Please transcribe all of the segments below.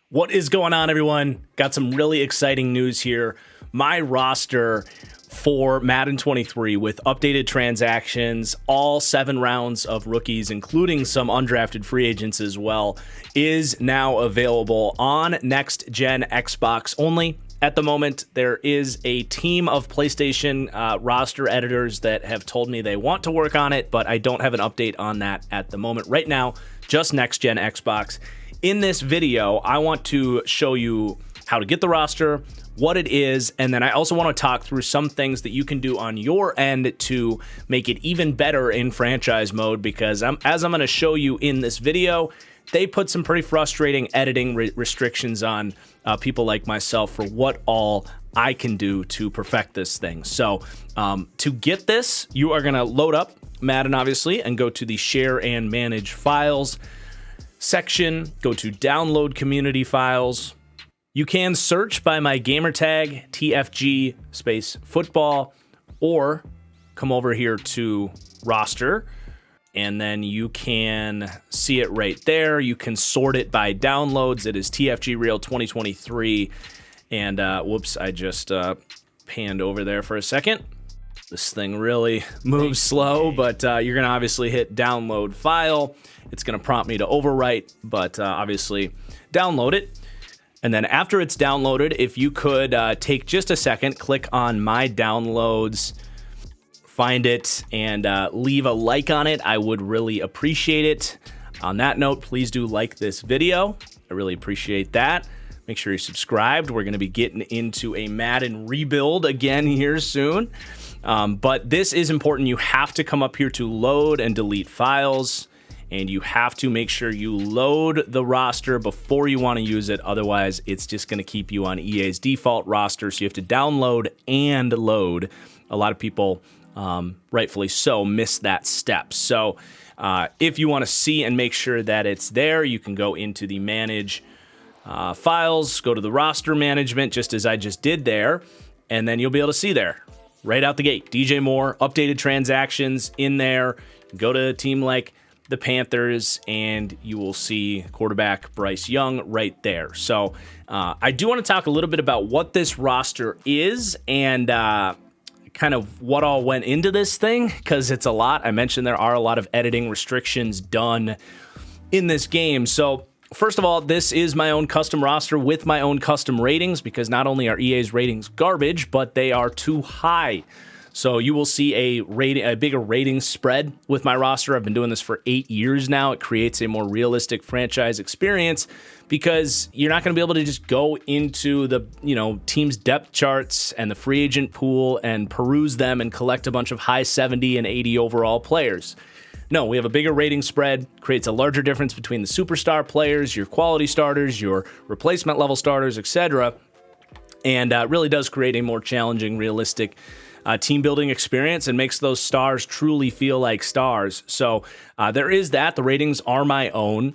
What is going on, everyone? Got some really exciting news here. My roster for Madden 23 with updated transactions, all 7 rounds of rookies, including some undrafted free agents as well, is now available on next-gen Xbox only. At the moment, there is a team of PlayStation roster editors that have told me they want to work on it, but I don't have an update on that at the moment. Right now, just next-gen Xbox. In this video, I want to show you how to get the roster, what it is, and then I also want to talk through some things that you can do on your end to make it even better in franchise mode, because as I'm going to show you in this video, they put some pretty frustrating editing restrictions on people like myself for what all I can do to perfect this thing. So to get this, you are going to load up Madden, obviously, and go to the Share and Manage Files section, go to Download Community Files. You can search by my gamertag, TFG space football, or come over here to roster, and then you can see it right there. You can sort it by downloads. It is TFG Real 2023, and whoops, I just panned over there for a second. This thing really moves slow, but you're going to obviously hit download file. It's going to prompt me to overwrite, but obviously download it. And then after it's downloaded, if you could take just a second, click on My Downloads, find it, and leave a like on it. I would really appreciate it. On that note, please do like this video. I really appreciate that. Make sure you're subscribed. We're going to be getting into a Madden rebuild again here soon. But this is important. You have to come up here to load and delete files, and you have to make sure you load the roster before you want to use it. Otherwise, it's just going to keep you on EA's default roster. So you have to download and load. A lot of people, rightfully so, miss that step. So if you want to see and make sure that it's there, you can go into the Manage Files, go to the Roster Management, just as I just did there, and then you'll be able to see there, right out the gate, DJ Moore, updated transactions in there. Go to a team like the Panthers, and you will see quarterback Bryce Young right there. So I do want to talk a little bit about what this roster is and kind of what all went into this thing, because it's a lot. I mentioned there are a lot of editing restrictions done in this game. So first of all, this is my own custom roster with my own custom ratings, because not only are EA's ratings garbage, but they are too high. So you will see a bigger rating spread with my roster. I've been doing this for 8 years now. It creates a more realistic franchise experience, because you're not going to be able to just go into the team's depth charts and the free agent pool and peruse them and collect a bunch of high 70 and 80 overall players. No, we have a bigger rating spread, creates a larger difference between the superstar players, your quality starters, your replacement level starters, etc., and really does create a more challenging, realistic team building experience and makes those stars truly feel like stars. So there is that. The ratings are my own.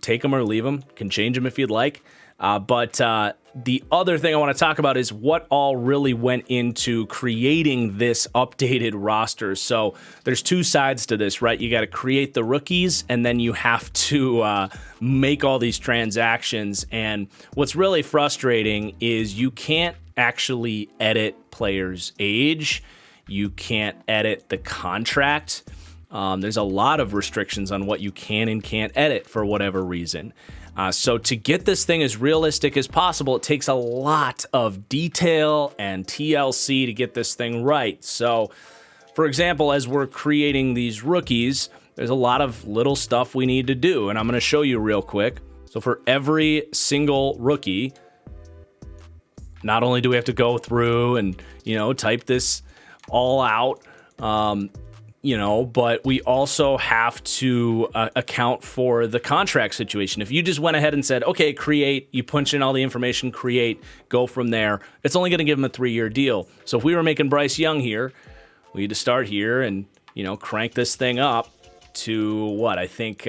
Take them or leave them. Can change them if you'd like. But the other thing I want to talk about is what all really went into creating this updated roster. So there's 2 sides to this, right? You got to create the rookies, and then you have to make all these transactions. And what's really frustrating is you can't actually edit players' age. You can't edit the contract. There's a lot of restrictions on what you can and can't edit for whatever reason. So to get this thing as realistic as possible, it takes a lot of detail and TLC to get this thing right. So, for example, as we're creating these rookies, there's a lot of little stuff we need to do, and I'm going to show you real quick. So for every single rookie, not only do we have to go through and, type this all out, but we also have to account for the contract situation. If you just went ahead and said, okay, create, you punch in all the information, create, go from there, it's only going to give them a 3-year deal. So if we were making Bryce Young here, we need to start here and, crank this thing up to what? I think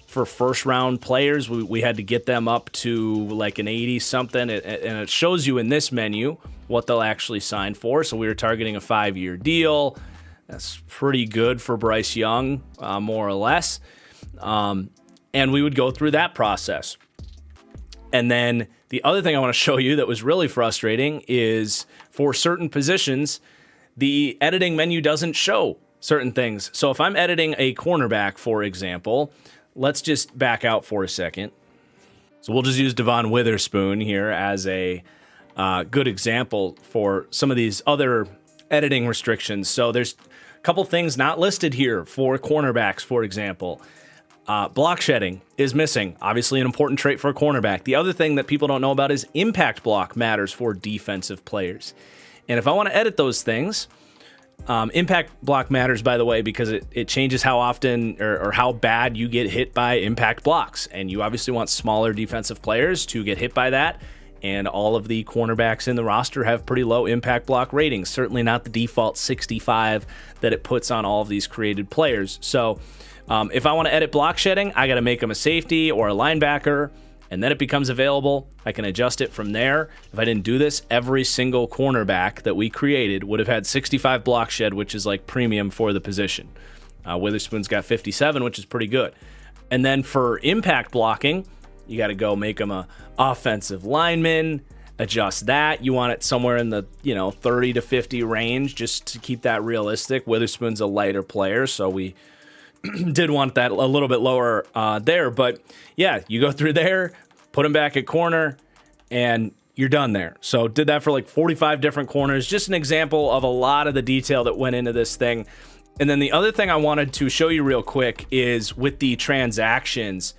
for first round players, we had to get them up to like an 80 something, and it shows you in this menu what they'll actually sign for. So we were targeting a 5-year deal. That's pretty good for Bryce Young, more or less. And we would go through that process. And then the other thing I want to show you that was really frustrating is for certain positions, the editing menu doesn't show certain things. So if I'm editing a cornerback, for example, let's just back out for a second. So we'll just use Devon Witherspoon here as a good example for some of these other editing restrictions. So there's a couple things not listed here for cornerbacks, for example. Block shedding is missing. Obviously an important trait for a cornerback. The other thing that people don't know about is impact block matters for defensive players. And if I want to edit those things, impact block matters, by the way, because it changes how often or how bad you get hit by impact blocks. And you obviously want smaller defensive players to get hit by that. And all of the cornerbacks in the roster have pretty low impact block ratings. Certainly not the default 65 that it puts on all of these created players. So if I want to edit block shedding, I got to make them a safety or a linebacker, and then it becomes available. I can adjust it from there. If I didn't do this, every single cornerback that we created would have had 65 block shed, which is like premium for the position. Witherspoon's got 57, which is pretty good. And then for impact blocking, you got to go make them a offensive lineman, adjust that. You want it somewhere in the 30 to 50 range just to keep that realistic. Witherspoon's a lighter player, so we did want that a little bit lower there. But yeah, you go through there, put him back at corner, and you're done there. So did that for like 45 different corners. Just an example of a lot of the detail that went into this thing. And then the other thing I wanted to show you real quick is with the transactions.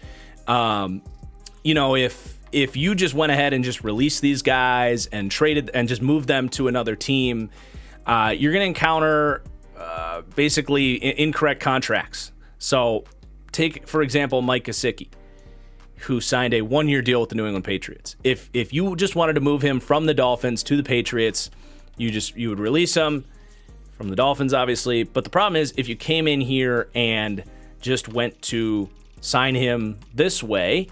If you just went ahead and just released these guys and traded and just moved them to another team, you're going to encounter basically incorrect contracts. So take, for example, Mike Gesicki, who signed a 1-year deal with the New England Patriots. If you just wanted to move him from the Dolphins to the Patriots, you would release him from the Dolphins, obviously. But the problem is if you came in here and just went to sign him this way,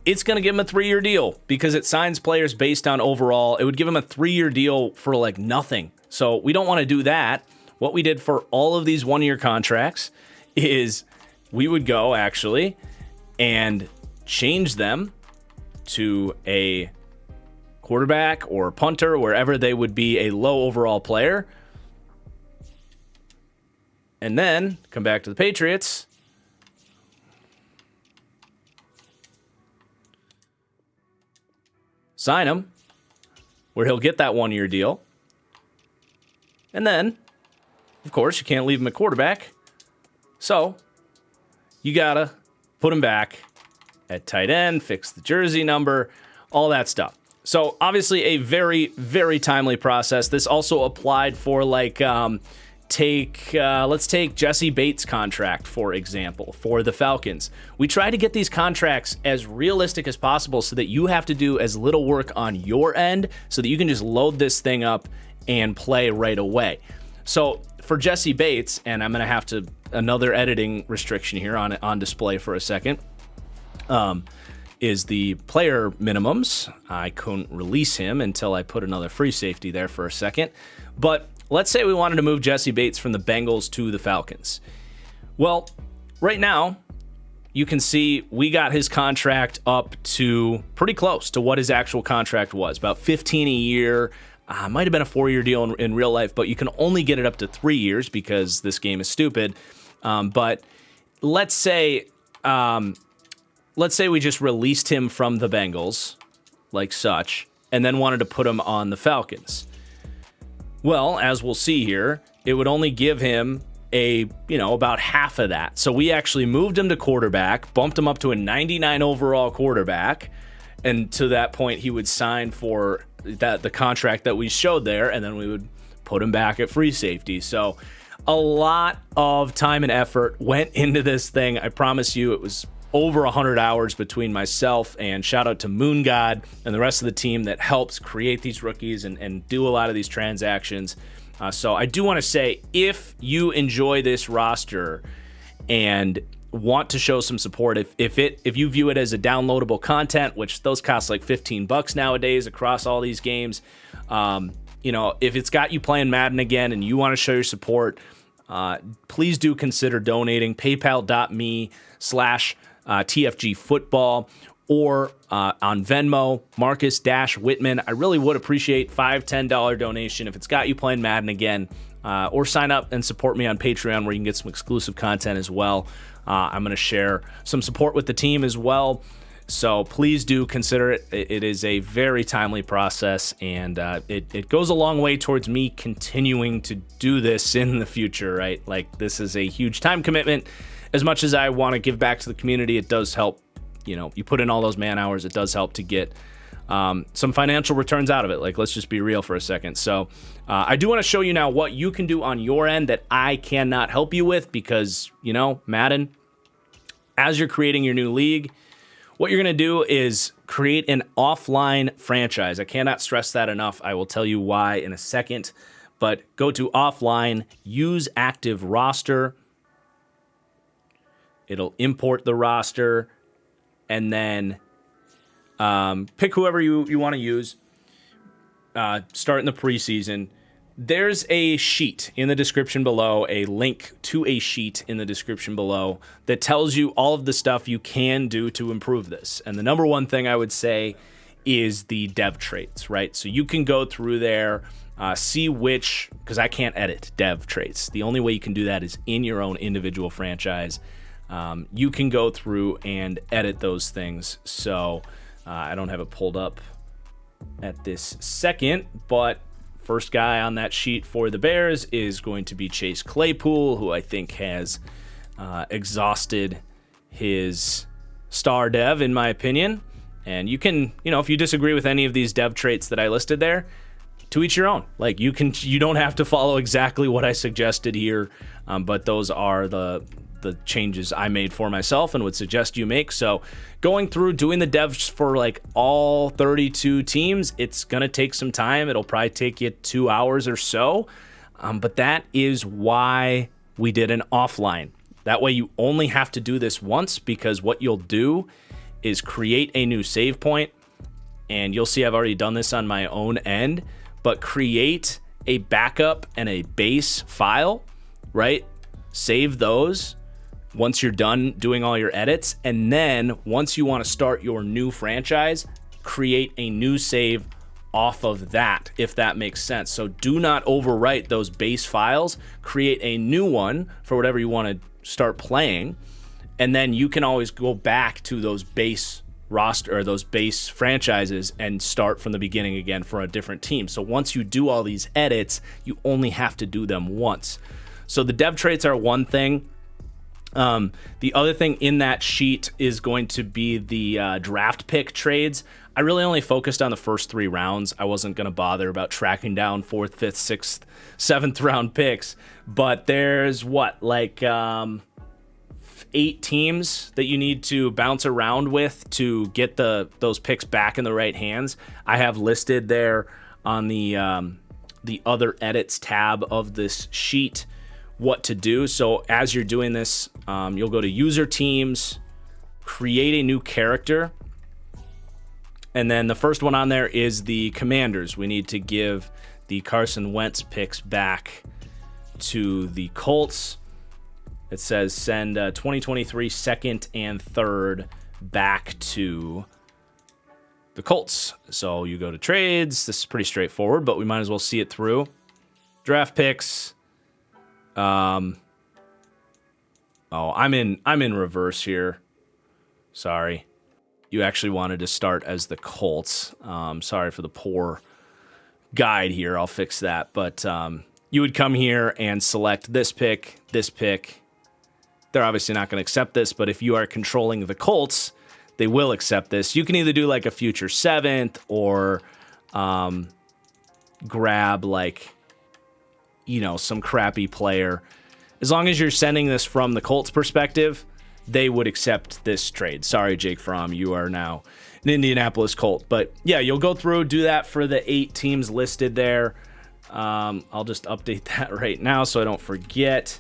it's going to give him a 3-year deal because it signs players based on overall. It would give him a 3-year deal for like nothing. So we don't want to do that. What we did for all of these 1-year contracts is we would go actually and change them to a quarterback or punter, wherever they would be a low overall player. And then come back to the Patriots. Sign him where he'll get that 1-year deal. And then, of course, you can't leave him at quarterback. So you got to put him back at tight end, fix the jersey number, all that stuff. So obviously a very, very timely process. This also applied for let's take Jesse Bates' contract, for example, for the Falcons. We try to get these contracts as realistic as possible so that you have to do as little work on your end so that you can just load this thing up and play right away. So for Jesse Bates, and I'm going to have to another editing restriction here on display for a second, is the player minimums. I couldn't release him until I put another free safety there for a second. But let's say we wanted to move Jesse Bates from the Bengals to the Falcons. Well, right now, you can see we got his contract up to pretty close to what his actual contract was, about $15 a year. Might have been a 4-year deal in real life, but you can only get it up to 3 years because this game is stupid. But let's say we just released him from the Bengals, like such, and then wanted to put him on the Falcons. Well, as we'll see here, it would only give him about half of that. So we actually moved him to quarterback, bumped him up to a 99 overall quarterback, and to that point he would sign for the contract that we showed there, and then we would put him back at free safety. So a lot of time and effort went into this thing. I promise you it was over 100 hours between myself and shout out to Moon God and the rest of the team that helps create these rookies and do a lot of these transactions. So I do want to say, if you enjoy this roster and want to show some support, if you view it as a downloadable content, which those cost like $15 nowadays across all these games, if it's got you playing Madden again and you want to show your support, please do consider donating. PayPal.me/TFG football or on Venmo, Marcus-Whitman. I really would appreciate $5, $10 donation if it's got you playing Madden again. Or sign up and support me on Patreon, where you can get some exclusive content as well. I'm going to share some support with the team as well. So please do consider it. It is a very timely process, and it goes a long way towards me continuing to do this in the future, right? Like, this is a huge time commitment. As much as I want to give back to the community, it does help. You put in all those man hours, it does help to get some financial returns out of it. Like, let's just be real for a second. So I do want to show you now what you can do on your end that I cannot help you with, because, Madden, as you're creating your new league, what you're going to do is create an offline franchise. I cannot stress that enough. I will tell you why in a second, but go to offline, use active roster. It'll import the roster, and then pick whoever you want to use. Start in the preseason. There's a sheet in the description below, a link to a sheet in the description below that tells you all of the stuff you can do to improve this. And the number one thing I would say is the dev traits, right? So you can go through there, see which, because I can't edit dev traits. The only way you can do that is in your own individual franchise. You can go through and edit those things. So I don't have it pulled up at this second, but first guy on that sheet for the Bears is going to be Chase Claypool, who I think has exhausted his star dev, in my opinion. And you can, if you disagree with any of these dev traits that I listed there, to each your own. Like, you don't have to follow exactly what I suggested here, but those are the changes I made for myself and would suggest you make. So going through doing the devs for like all 32 teams, it's going to take some time. It'll probably take you 2 hours or so. But that is why we did an offline. That way you only have to do this once, because what you'll do is create a new save point. And you'll see I've already done this on my own end, but create a backup and a base file, right? Save those once you're done doing all your edits, and then once you want to start your new franchise, create a new save off of that, if that makes sense. So do not overwrite those base files. Create a new one for whatever you want to start playing, and then you can always go back to those base roster or those base franchises and start from the beginning again for a different team. So once you do all these edits, you only have to do them once. So the dev traits are one thing. The other thing in that sheet is going to be the draft pick trades. I really only focused on the first 3 rounds. I wasn't going to bother about tracking down 4th, 5th, 6th, 7th round picks. But there's 8 teams that you need to bounce around with to get those picks back in the right hands. I have listed there on the other edits tab of this sheet what to do. So as you're doing this, you'll go to user teams, create a new character, and then the first one on there is the Commanders. We need to give the Carson Wentz picks back to the Colts. It says send 2023 second and third back to the Colts. So you go to trades. This is pretty straightforward, but we might as well see it through. Draft picks. I'm in reverse here. Sorry. You actually wanted to start as the Colts. Sorry for the poor guide here. I'll fix that. But you would come here and select this pick, this pick. They're obviously not going to accept this, but if you are controlling the Colts, they will accept this. You can either do like a future 7th or grab like, some crappy player. As long as you're sending this from the Colts perspective, they would accept this trade. Sorry, Jake Fromm, you are now an Indianapolis Colt. But yeah, you'll go through, do that for the 8 teams listed there. I'll just update that right now so I don't forget.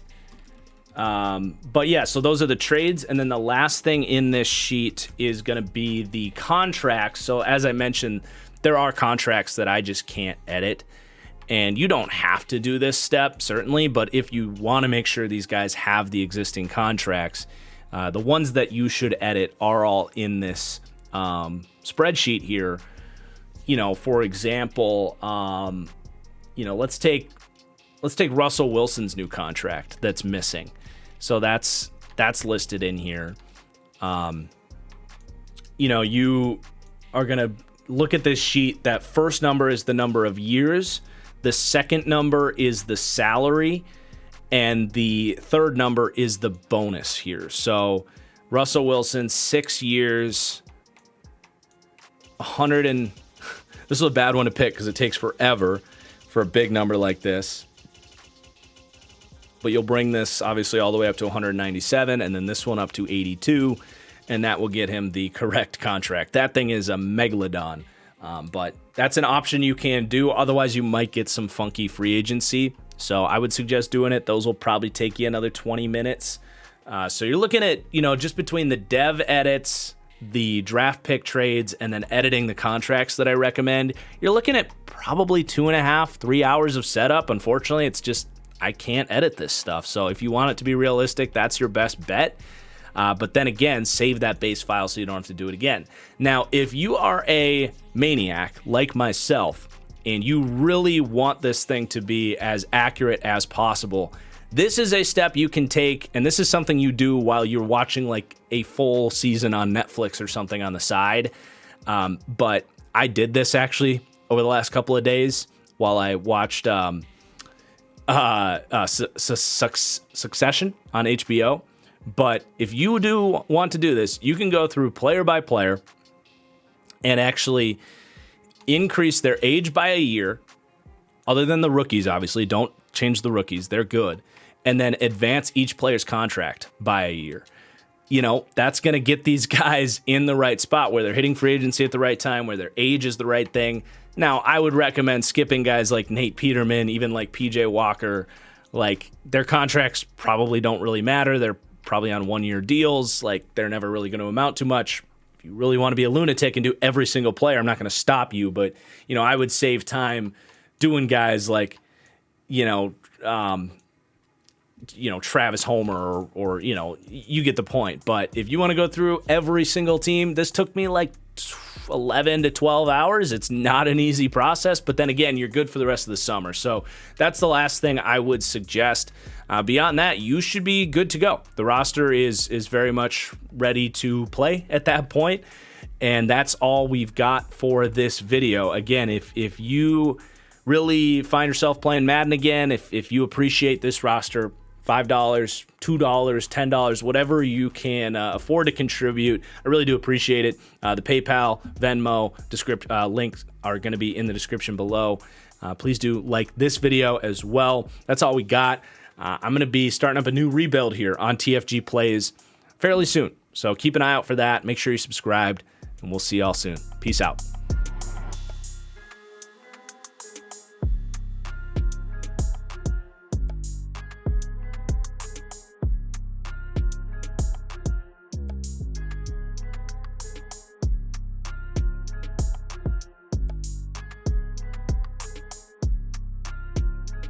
But yeah, so those are the trades. And then the last thing in this sheet is going to be the contracts. So as I mentioned, there are contracts that I just can't edit. And you don't have to do this step, certainly, but if you want to make sure these guys have the existing contracts, the ones that you should edit are all in this spreadsheet here. You know, for example, you know, let's take Russell Wilson's new contract that's missing. So that's listed in here. You know, you are going to look at this sheet. That first number is the number of years. The second number is the salary. And the third number is the bonus here. So Russell Wilson, 6 years, 100 and... This is a bad one to pick because it takes forever for a big number like this. But you'll bring this obviously all the way up to 197 and then this one up to 82. And that will get him the correct contract. That thing is a megalodon. But that's an option you can do. Otherwise, you might get some funky free agency. So I would suggest doing it. Those will probably take you another 20 minutes. So you're looking at, you know, just between the dev edits, the draft pick trades, and then editing the contracts that I recommend, you're looking at probably 2.5, 3 hours of setup. Unfortunately, it's just, I can't edit this stuff. So if you want it to be realistic, that's your best bet. But then again, save that base file so you don't have to do it again. Now, if you are a maniac like myself and you really want this thing to be as accurate as possible, this is a step you can take, and this is something you do while you're watching like a full season on Netflix or something on the side. But I did this actually over the last couple of days while I watched Succession on HBO. But if you do want to do this, you can go through player by player and actually increase their age by a year, other than the rookies, obviously. Don't change the rookies. They're good. And then advance each player's contract by a year. You know, that's going to get these guys in the right spot where they're hitting free agency at the right time, where their age is the right thing. Now, I would recommend skipping guys like Nate Peterman, even like PJ Walker. Like, their contracts probably don't really matter. They're probably on 1-year deals. Like, they're never really going to amount to much. If you really want to be a lunatic and do every single player, I'm not going to stop you. But, you know, I would save time doing guys like, Travis Homer or you get the point. But if you want to go through every single team, this took me like 11 to 12 hours. It's not an easy process, but then again, you're good for the rest of the summer. So that's the last thing I would suggest. Beyond that, you should be good to go. The roster is very much ready to play at that point, and that's all we've got for this video. Again, if you really find yourself playing Madden again, if you appreciate this roster, $5, $2, $10, whatever you can afford to contribute, I really do appreciate it. The PayPal, Venmo, links are going to be in the description below. Please do like this video as well. That's all we got. I'm going to be starting up a new rebuild here on TFG Plays fairly soon. So keep an eye out for that. Make sure you're subscribed, and we'll see y'all soon. Peace out.